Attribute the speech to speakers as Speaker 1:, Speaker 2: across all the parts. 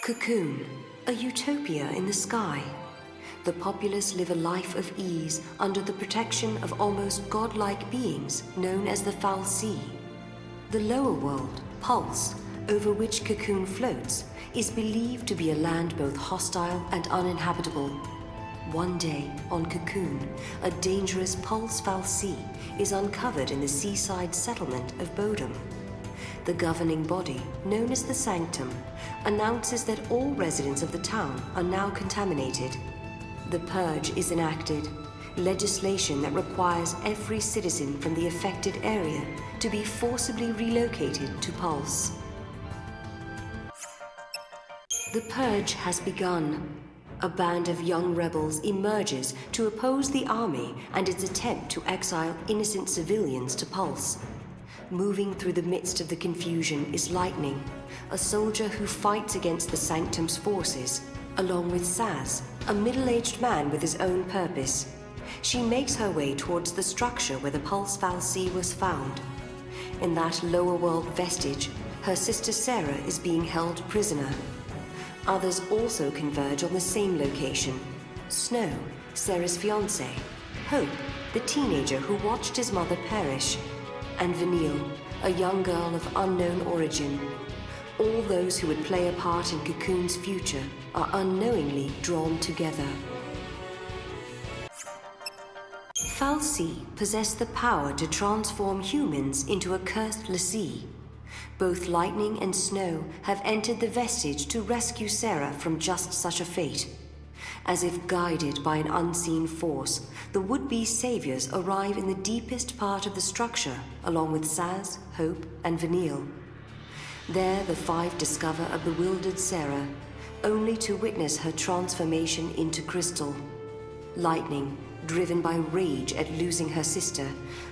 Speaker 1: Cocoon, a utopia in the sky. The populace live a life of ease under the protection of almost godlike beings known as the Fal'Cie. The lower world, Pulse, over which Cocoon floats, is believed to be a land both hostile and uninhabitable. One day, on Cocoon, a dangerous Pulse Fal'Cie is uncovered in the seaside settlement of Bodom. The governing body, known as the Sanctum, announces that all residents of the town are now contaminated. The Purge is enacted, legislation that requires every citizen from the affected area to be forcibly relocated to Pulse. The Purge has begun. A band of young rebels emerges to oppose the army and its attempt to exile innocent civilians to Pulse. Moving through the midst of the confusion is Lightning, a soldier who fights against the Sanctum's forces, along with Saz, a middle-aged man with his own purpose. She makes her way towards the structure where the Pulse Fal'Cie was found. In that lower world vestige, her sister Sarah is being held prisoner. Others also converge on the same location. Snow, Sarah's fiancé, Hope, the teenager who watched his mother perish, and Vanille, a young girl of unknown origin. All those who would play a part in Cocoon's future are unknowingly drawn together. Fal'Cie possess the power to transform humans into a cursed l'Cie. Both Lightning and Snow have entered the vestige to rescue Sarah from just such a fate. As if guided by an unseen force, the would-be saviors arrive in the deepest part of the structure, along with Saz, Hope, and Vanille. There, the five discover a bewildered Sarah, only to witness her transformation into crystal. Lightning, driven by rage at losing her sister,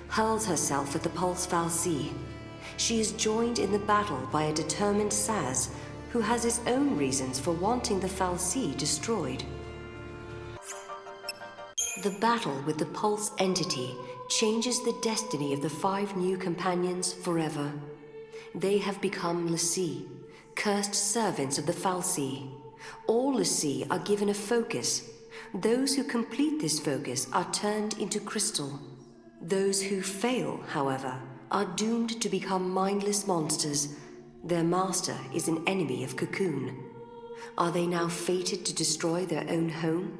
Speaker 1: hurls herself at the Pulse Fal'Cie. She is joined in the battle by a determined Saz, who has his own reasons for wanting the Fal'Cie destroyed. The battle with the Pulse entity changes the destiny of the five new companions forever. They have become l'Cie, cursed servants of the Fal'Cie. All l'Cie are given a focus. Those who complete this focus are turned into crystal. Those who fail, however, are doomed to become mindless monsters. Their master is an enemy of Cocoon. Are they now fated to destroy their own home?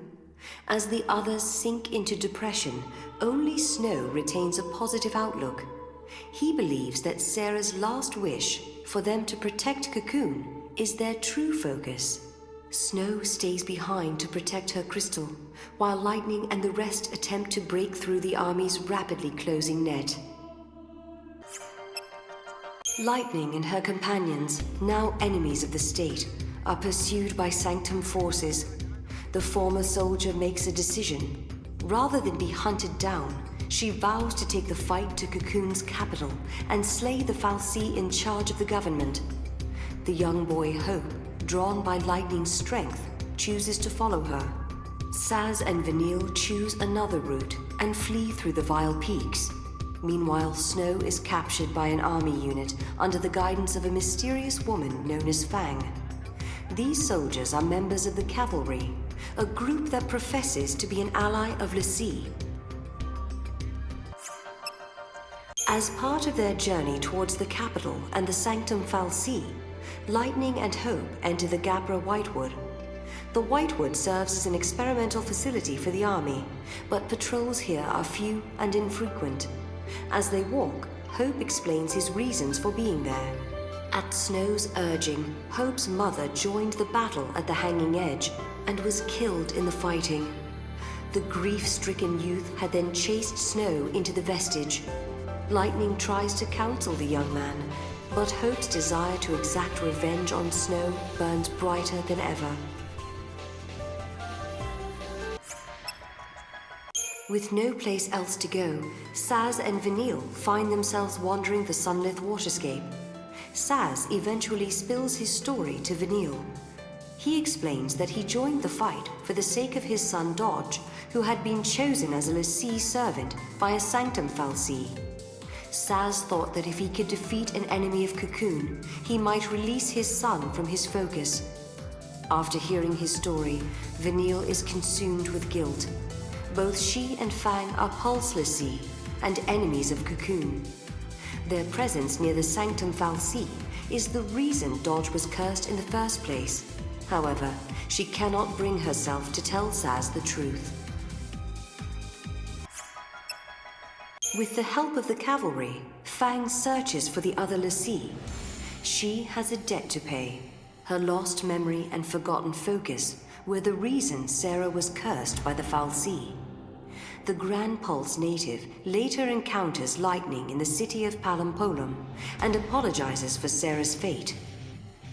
Speaker 1: As the others sink into depression, only Snow retains a positive outlook. He believes that Sarah's last wish, for them to protect Cocoon, is their true focus. Snow stays behind to protect her crystal, while Lightning and the rest attempt to break through the army's rapidly closing net. Lightning and her companions, now enemies of the state, are pursued by Sanctum forces. The former soldier makes a decision. Rather than be hunted down, she vows to take the fight to Cocoon's capital and slay the Fal'Cie in charge of the government. The young boy Hope, drawn by Lightning's strength, chooses to follow her. Saz and Vanille choose another route and flee through the Vile Peaks. Meanwhile, Snow is captured by an army unit under the guidance of a mysterious woman known as Fang. These soldiers are members of the cavalry, a group that professes to be an ally of l'Cie. As part of their journey towards the capital and the Sanctum Fal'Cie, Lightning and Hope enter the Gabra Whitewood. The Whitewood serves as an experimental facility for the army, but patrols here are few and infrequent. As they walk, Hope explains his reasons for being there. At Snow's urging, Hope's mother joined the battle at the Hanging Edge and was killed in the fighting. The grief-stricken youth had then chased Snow into the vestige. Lightning tries to counsel the young man, but Hope's desire to exact revenge on Snow burns brighter than ever. With no place else to go, Saz and Vanille find themselves wandering the sunlit waterscape. Saz eventually spills his story to Vanille. He explains that he joined the fight for the sake of his son Dodge, who had been chosen as a l'Cie servant by a Sanctum Fal'Cie. Saz thought that if he could defeat an enemy of Cocoon, he might release his son from his focus. After hearing his story, Vanille is consumed with guilt. Both she and Fang are Pulse l'Cie and enemies of Cocoon. Their presence near the Sanctum Fal'Cie is the reason Dodge was cursed in the first place. However, she cannot bring herself to tell Saz the truth. With the help of the cavalry, Fang searches for the other l'Cie. She has a debt to pay. Her lost memory and forgotten focus were the reason Sarah was cursed by the Fal'Cie. The Grand Pulse native later encounters Lightning in the city of Palampolum and apologizes for Sarah's fate.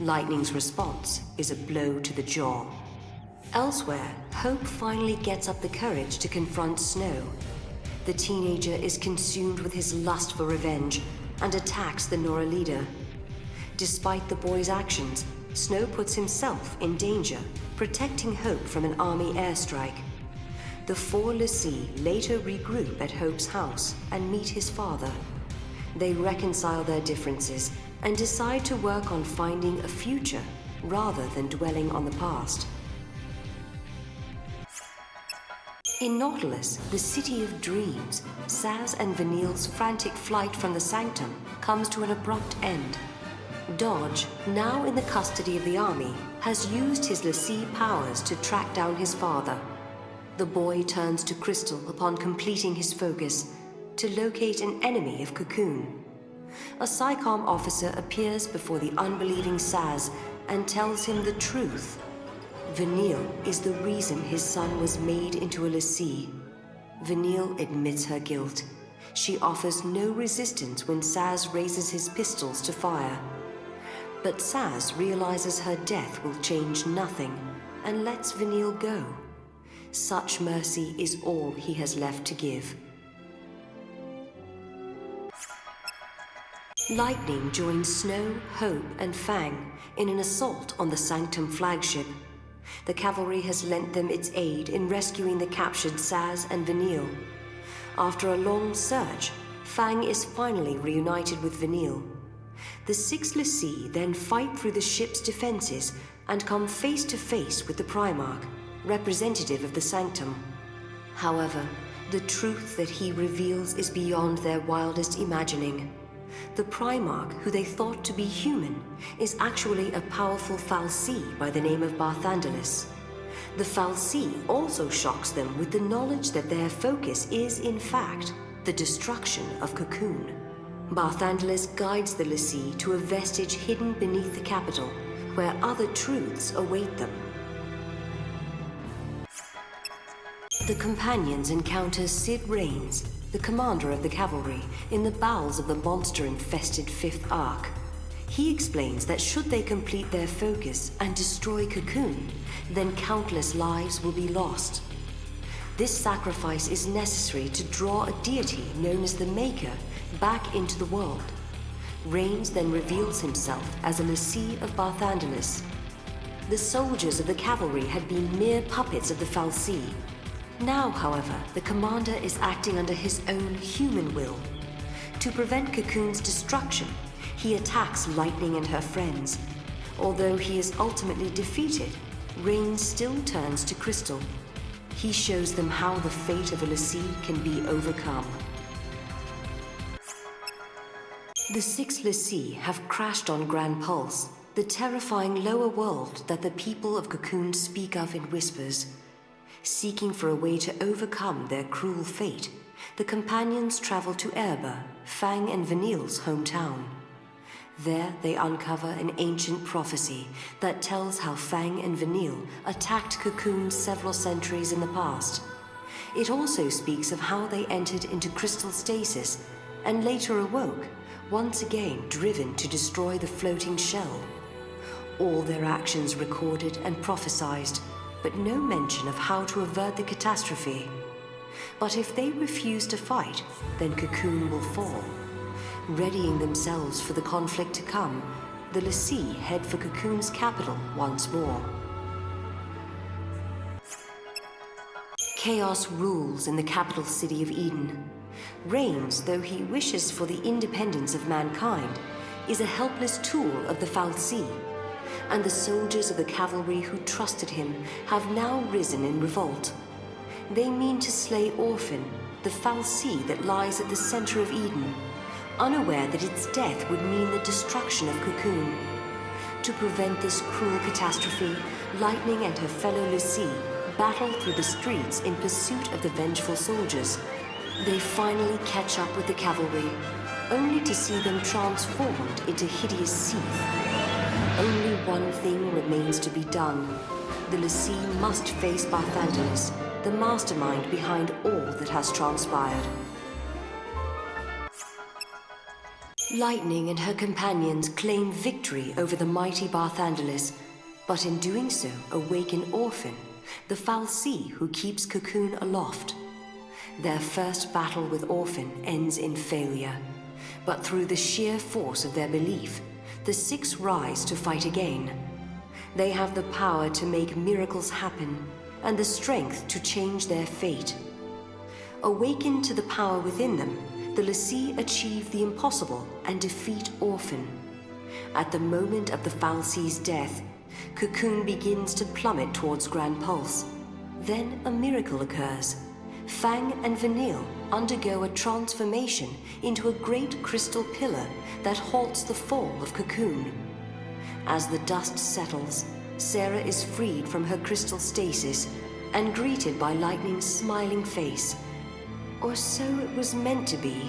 Speaker 1: Lightning's response is a blow to the jaw. Elsewhere, Hope finally gets up the courage to confront Snow. The teenager is consumed with his lust for revenge and attacks the Nora leader. Despite the boy's actions, Snow puts himself in danger, protecting Hope from an army airstrike. The four l'Cie later regroup at Hope's house and meet his father. They reconcile their differences and decide to work on finding a future rather than dwelling on the past. In Nautilus, the city of dreams, Saz and Vanille's frantic flight from the Sanctum comes to an abrupt end. Dodge, now in the custody of the army, has used his l'Cie powers to track down his father. The boy turns to Crystal upon completing his focus to locate an enemy of Cocoon. A PSICOM officer appears before the unbelieving Saz and tells him the truth. Vanille is the reason his son was made into a l'Cie. Vanille admits her guilt. She offers no resistance when Saz raises his pistols to fire. But Saz realizes her death will change nothing and lets Vanille go. Such mercy is all he has left to give. Lightning joins Snow, Hope, and Fang in an assault on the Sanctum flagship. The cavalry has lent them its aid in rescuing the captured Saz and Vanille. After a long search, Fang is finally reunited with Vanille. The six l'Cie then fight through the ship's defenses and come face to face with the Primarch, representative of the Sanctum. However, the truth that he reveals is beyond their wildest imagining. The Primarch, who they thought to be human, is actually a powerful Fal'Cie by the name of Barthandelus. The Fal'Cie also shocks them with the knowledge that their focus is, in fact, the destruction of Cocoon. Barthandelus guides the l'Cie to a vestige hidden beneath the capital, where other truths await them. The companions encounter Cid Raines, the commander of the cavalry, in the bowels of the monster-infested Fifth Ark. He explains that should they complete their focus and destroy Cocoon, then countless lives will be lost. This sacrifice is necessary to draw a deity known as the Maker back into the world. Raines then reveals himself as a l'Cie of Barthandelus. The soldiers of the cavalry had been mere puppets of the Fal'Cie. Now, however, the commander is acting under his own human will. To prevent Cocoon's destruction, he attacks Lightning and her friends. Although he is ultimately defeated, Raines still turns to Crystal. He shows them how the fate of a l'Cie can be overcome. The six l'Cie have crashed on Grand Pulse, the terrifying lower world that the people of Cocoon speak of in whispers. Seeking for a way to overcome their cruel fate, the companions travel to Erba, Fang and Vanille's hometown. There they uncover an ancient prophecy that tells how Fang and Vanille attacked Cocoon several centuries in the past. It also speaks of how they entered into crystal stasis and later awoke, once again driven to destroy the floating shell. All their actions recorded and prophesized, but no mention of how to avert the catastrophe. But if they refuse to fight, then Cocoon will fall. Readying themselves for the conflict to come, the l'Cie head for Cocoon's capital once more. Chaos rules in the capital city of Eden. Raines, though he wishes for the independence of mankind, is a helpless tool of the Fal'Cie. and the soldiers of the cavalry who trusted him have now risen in revolt. They mean to slay Orphan, the Fal'Cie that lies at the center of Eden, unaware that its death would mean the destruction of Cocoon. To prevent this cruel catastrophe, Lightning and her fellow l'Cie battle through the streets in pursuit of the vengeful soldiers. They finally catch up with the cavalry, only to see them transformed into hideous seeth. Only one thing remains to be done. The l'Cie must face Barthandelus, the mastermind behind all that has transpired. Lightning and her companions claim victory over the mighty Barthandelus, but in doing so awaken Orphan, the Fal'Cie who keeps Cocoon aloft. Their first battle with Orphan ends in failure, but through the sheer force of their belief, the six rise to fight again. They have the power to make miracles happen, and the strength to change their fate. Awakened to the power within them, the l'Cie achieve the impossible and defeat Orphan. At the moment of the Fal'Cie's death, Cocoon begins to plummet towards Grand Pulse. Then a miracle occurs. Fang and Vanille undergo a transformation into a great crystal pillar that halts the fall of Cocoon. As the dust settles, Sarah is freed from her crystal stasis and greeted by Lightning's smiling face. Or so it was meant to be.